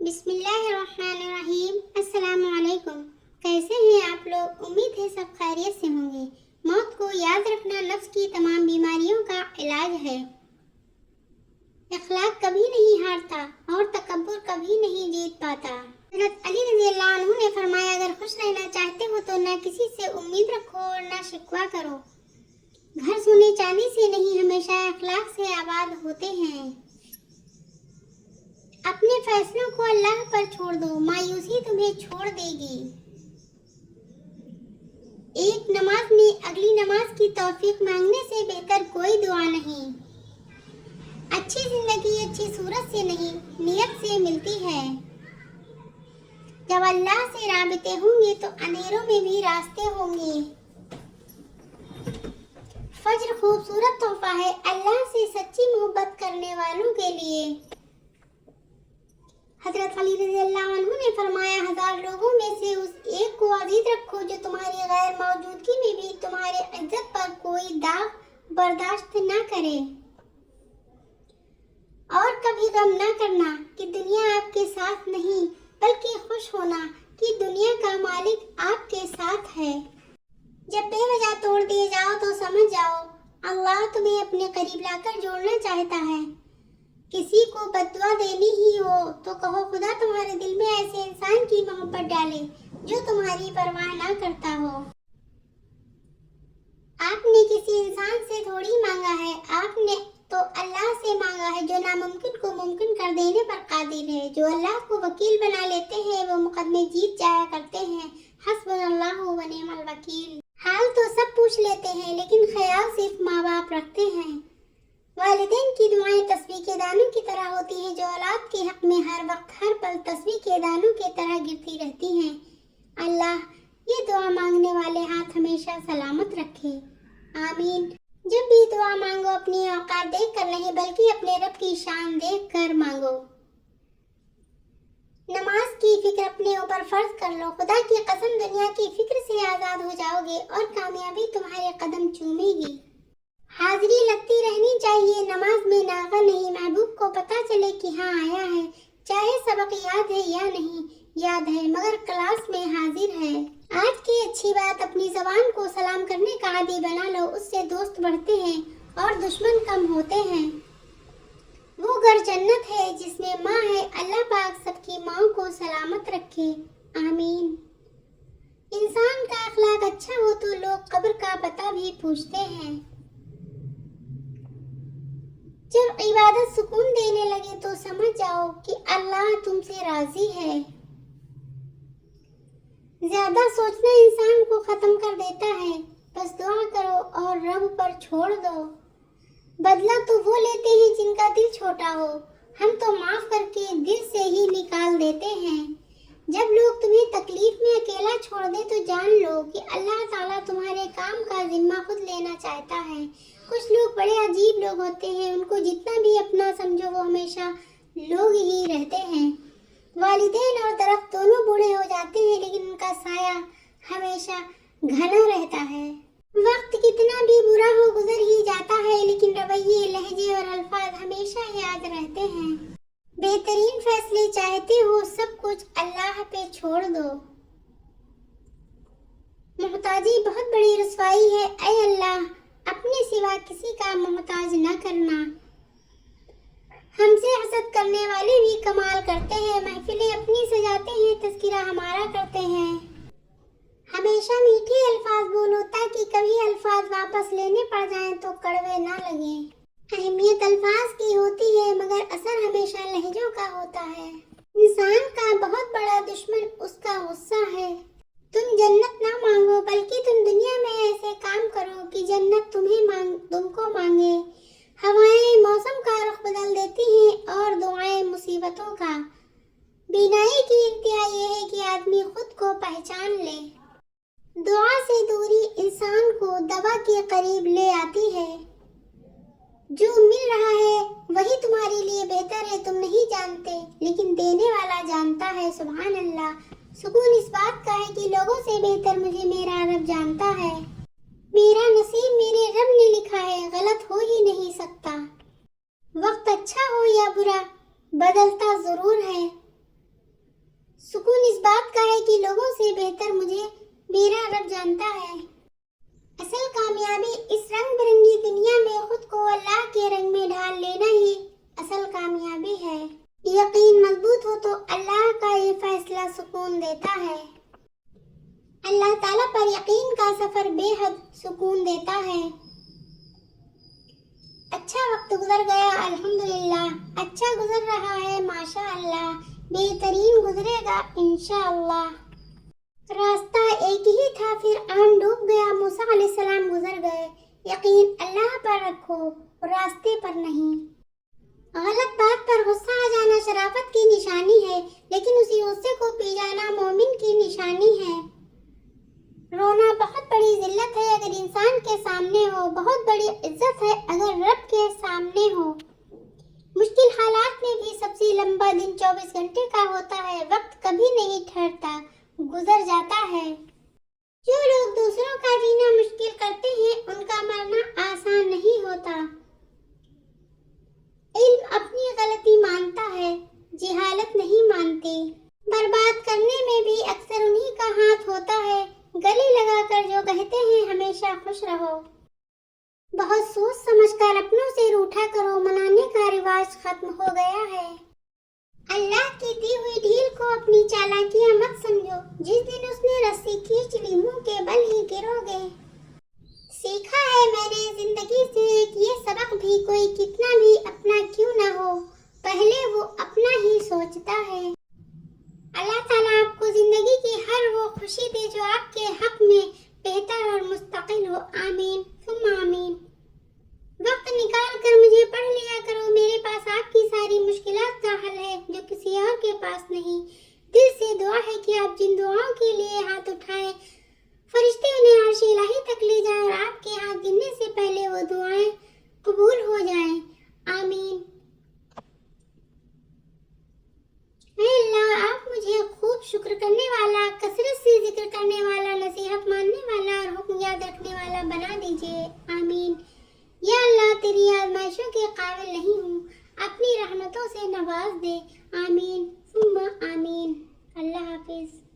بسم اللہ الرحمن الرحیم۔ السلام علیکم، کیسے ہیں آپ لوگ؟ امید ہے سب خیریت سے ہوں گے۔ موت کو یاد رکھنا نفس کی تمام بیماریوں کا علاج ہے۔ اخلاق کبھی نہیں ہارتا اور تکبر کبھی نہیں جیت پاتا۔ حضرت علی رضی اللہ عنہ نے فرمایا، اگر خوش رہنا چاہتے ہو تو نہ کسی سے امید رکھو اور نہ شکوہ کرو۔ گھر سونے چاندی سے نہیں، ہمیشہ اخلاق سے آباد ہوتے ہیں۔ اپنے فیصلوں کو اللہ پر چھوڑ دو، مایوسی تمہیں چھوڑ دے گی۔ ایک نماز میں اگلی نماز کی توفیق مانگنے سے بہتر کوئی دعا نہیں۔ اچھی زندگی اچھی صورت سے نہیں، نیت سے ملتی ہے۔ جب اللہ سے رابطے ہوں گے تو اندھیروں میں بھی راستے ہوں گے۔ فجر خوبصورت تحفہ ہے اللہ سے سچی محبت کرنے والوں کے لیے۔ حضرت علی رضی اللہ عنہ نے فرمایا، 1000 لوگوں میں سے اس ایک کو عزیز رکھو جو تمہاری غیر موجودگی میں بھی تمہارے عزت پر کوئی داغ برداشت نہ کرے۔ اور کبھی غم نہ کرنا کہ دنیا آپ کے ساتھ نہیں، بلکہ خوش ہونا کہ دنیا کا مالک آپ کے ساتھ ہے۔ جب بے وجہ توڑ دیے جاؤ تو سمجھ جاؤ اللہ تمہیں اپنے قریب لا کر جوڑنا چاہتا ہے۔ کسی کو بد دعا دینی ہی ہو تو کہو، خدا تمہارے دل میں ایسے انسان کی محبت ڈالے جو تمہاری پرواہ نہ کرتا ہو۔ آپ نے کسی انسان سے تھوڑی مانگا ہے، آپ نے تو اللہ سے مانگا ہے جو ناممکن کو ممکن کر دینے پر قادر ہے۔ جو اللہ کو وکیل بنا لیتے ہیں وہ مقدمے جیت جایا کرتے ہیں۔ حسبنا اللہ و نعم الوکیل۔ حال تو سب پوچھ لیتے ہیں لیکن خیال صرف ماں باپ رکھتے ہیں۔ والدین کی دعائیں تسبیح کے دانوں کی طرح ہوتی ہیں جو اولاد کے حق میں ہر وقت ہر پل تسبیح کے دانوں کی طرح گرتی رہتی ہیں۔ اللہ یہ دعا مانگنے والے ہاتھ ہمیشہ سلامت رکھے، آمین۔ جب بھی دعا مانگو اپنی اوقات دیکھ کر نہیں بلکہ اپنے رب کی شان دیکھ کر مانگو۔ نماز کی فکر اپنے اوپر فرض کر لو، خدا کی قسم دنیا کی فکر سے آزاد ہو جاؤ گے اور کامیابی تمہارے قدم چومے گی۔ حاضری لگتی رہنی چاہیے، نماز میں ناغہ نہیں، محبوب کو پتہ چلے کہ ہاں آیا ہے، چاہے سبق یاد ہے یا نہیں یاد ہے مگر کلاس میں حاضر ہے۔ آج کی اچھی بات، اپنی زبان کو سلام کرنے کا عادی بنا لو، اس سے دوست بڑھتے ہیں اور دشمن کم ہوتے ہیں۔ وہ گھر جنت ہے جس میں ماں ہے، اللہ پاک سب کی ماں کو سلامت رکھے، آمین۔ انسان کا اخلاق اچھا ہو تو لوگ قبر کا پتہ بھی پوچھتے ہیں۔ جب عبادت سکون دینے لگے تو سمجھ جاؤ کہ اللہ تم سے راضی ہے۔ زیادہ سوچنا انسان کو ختم کر دیتا ہے، بس دعا کرو اور رب پر چھوڑ دو۔ بدلہ تو وہ لیتے ہیں جن کا دل چھوٹا ہو، ہم تو معاف کر کے دل سے ہی نکال دیتے ہیں۔ جب لوگ تمہیں تکلیف میں اکیلا چھوڑ دے تو جان لو کہ اللہ تعالیٰ تمہارے کام کا ذمہ خود لینا چاہتا ہے۔ کچھ لوگ بڑے عجیب لوگ ہوتے ہیں، ان کو جتنا بھی اپنا سمجھو وہ ہمیشہ لوگ ہی رہتے ہیں۔ والدین اور درخت دونوں بوڑھے ہو جاتے ہیں لیکن ان کا سایہ ہمیشہ گھنا رہتا ہے۔ وقت کتنا بھی برا ہو گزر ہی جاتا ہے لیکن رویے، لہجے اور الفاظ ہمیشہ یاد رہتے ہیں۔ بہترین فیصلے چاہتے ہو، سب کچھ اللہ پہ چھوڑ دو۔ محتاجی بہت بڑی رسوائی ہے، اے اللہ اپنے سوا کسی کا محتاج نہ کرنا۔ ہم سے حسد کرنے والے بھی کمال کرتے ہیں، محفلیں اپنی سجاتے ہیں، تذکرہ ہمارا کرتے ہیں۔ ہمیشہ میٹھے الفاظ بولو تاکہ کبھی الفاظ واپس لینے پڑ جائیں تو کڑوے نہ لگیں۔ اہمیت الفاظ کی ہوتی ہے مگر اثر ہمیشہ لہجوں کا ہوتا ہے۔ انسان کا بہت بڑا دشمن اس کا غصہ ہے۔ تم جنت نہ مانگو بلکہ تم دنیا میں ایسے کام کرو کہ جنت تم کو مانگے۔ ہوائیں موسم کا رخ بدل دیتی ہیں اور دعائیں مصیبتوں کا۔ بینائی کی انتہا یہ ہے کہ آدمی خود کو پہچان لے۔ دعا سے دوری انسان کو دوا کے قریب لے آتی ہے۔ جو مل رہا ہے وہی تمہارے لیے بہتر ہے، تم نہیں جانتے لیکن دینے والا جانتا ہے، سبحان اللہ۔ سکون اس بات کا ہے کہ لوگوں سے بہتر مجھے میرا رب جانتا ہے۔ میرا نصیب میرے رب نے لکھا ہے، غلط ہو ہی نہیں سکتا۔ وقت اچھا ہو یا برا بدلتا ضرور ہے، باقی لوگوں سے بہتر مجھے میرا رب جانتا ہے۔ اصل کامیابی اس رنگ برنگی دنیا میں خود کو اللہ کے رنگ میں ڈھال لینا ہی اصل کامیابی ہے۔ یقین مضبوط ہو تو اللہ کا یہ فیصلہ سکون دیتا ہے۔ اللہ تعالیٰ پر یقین کا سفر بے حد سکون دیتا ہے۔ اچھا وقت گزر گیا الحمدللہ، اچھا گزر رہا ہے ماشاء اللہ، بہترین گزرے گا انشاءاللہ۔ راستہ ایک ہی تھا پھر آن ڈوب گیا، موسیٰ علیہ السلام گزر گئے۔ یقین اللہ پر رکھو، راستے پر نہیں۔ غلط بات پر غصہ آ جانا شرافت کی نشانی ہے، لیکن اسی غصے کو پی جانا مومن کی نشانی ہے۔ رونا بہت بڑی ذلت ہے اگر انسان کے سامنے ہو، بہت بڑی عزت ہے اگر رب کے سامنے ہو۔ مشکل حالات میں بھی سب سے لمبا دن 24 گھنٹے کا ہوتا ہے، وقت کبھی نہیں ٹھہرتا، گزر جاتا ہے۔ جو لوگ دوسروں کا جینا مشکل کرتے ہیں ان کا مرنا آسان نہیں ہوتا۔ علم اپنی غلطی مانتا ہے، جہالت نہیں مانتی۔ برباد کرنے میں بھی اکثر انہی کا ہاتھ ہوتا ہے۔ گلے لگا کر جو کہتے ہیں ہمیشہ خوش رہو۔ بہت سوچ سمجھ کر اپنوں سے روٹھا کرو، منانے کا رواج ختم ہو گیا ہے۔ اللہ کی دی ہوئی ڈھیل کو اپنی چالاکیاں مت سمجھو، جس دن اس نے رسی کھینچ لی منہ کے بل ہی گرو گے۔ سیکھا ہے میں نے زندگی سے ایک یہ سبق بھی، کوئی کتنا بھی اپنا کیوں نہ ہو، پہلے وہ اپنا ہی سوچتا ہے۔ اللہ تعالیٰ آپ کو زندگی کی ہر وہ خوشی دے جو آپ کے حق میں بہتر اور مستقل ہو، آمین ثم آمین۔ وقت نکال کر مجھے پڑھ لیا کرو، میرے پاس آپ کی ساری مشکلات کا حل ہے جو کسی اور کے پاس نہیں۔ دل سے دعا ہے کہ آپ جن دعاؤں کے لیے ہاتھ اٹھائیں فرشتے انہیں عرش الہی تک لے جائیں اور آپ کے ہاتھ گرنے سے پہلے وہ دعائیں قبول ہو جائیں، آمین۔ اے اللہ آپ مجھے خوب شکر کرنے والا، کثرت سے ذکر کرنے والا، نصیحت ماننے والا اور حکم یاد رکھنے والا بنا دیجئے، آمین۔ یا اللہ تیری آزمائشوں کے قابل نہیں ہوں، اپنی رحمتوں سے نواز دے، آمین ثم آمین۔ اللہ حافظ۔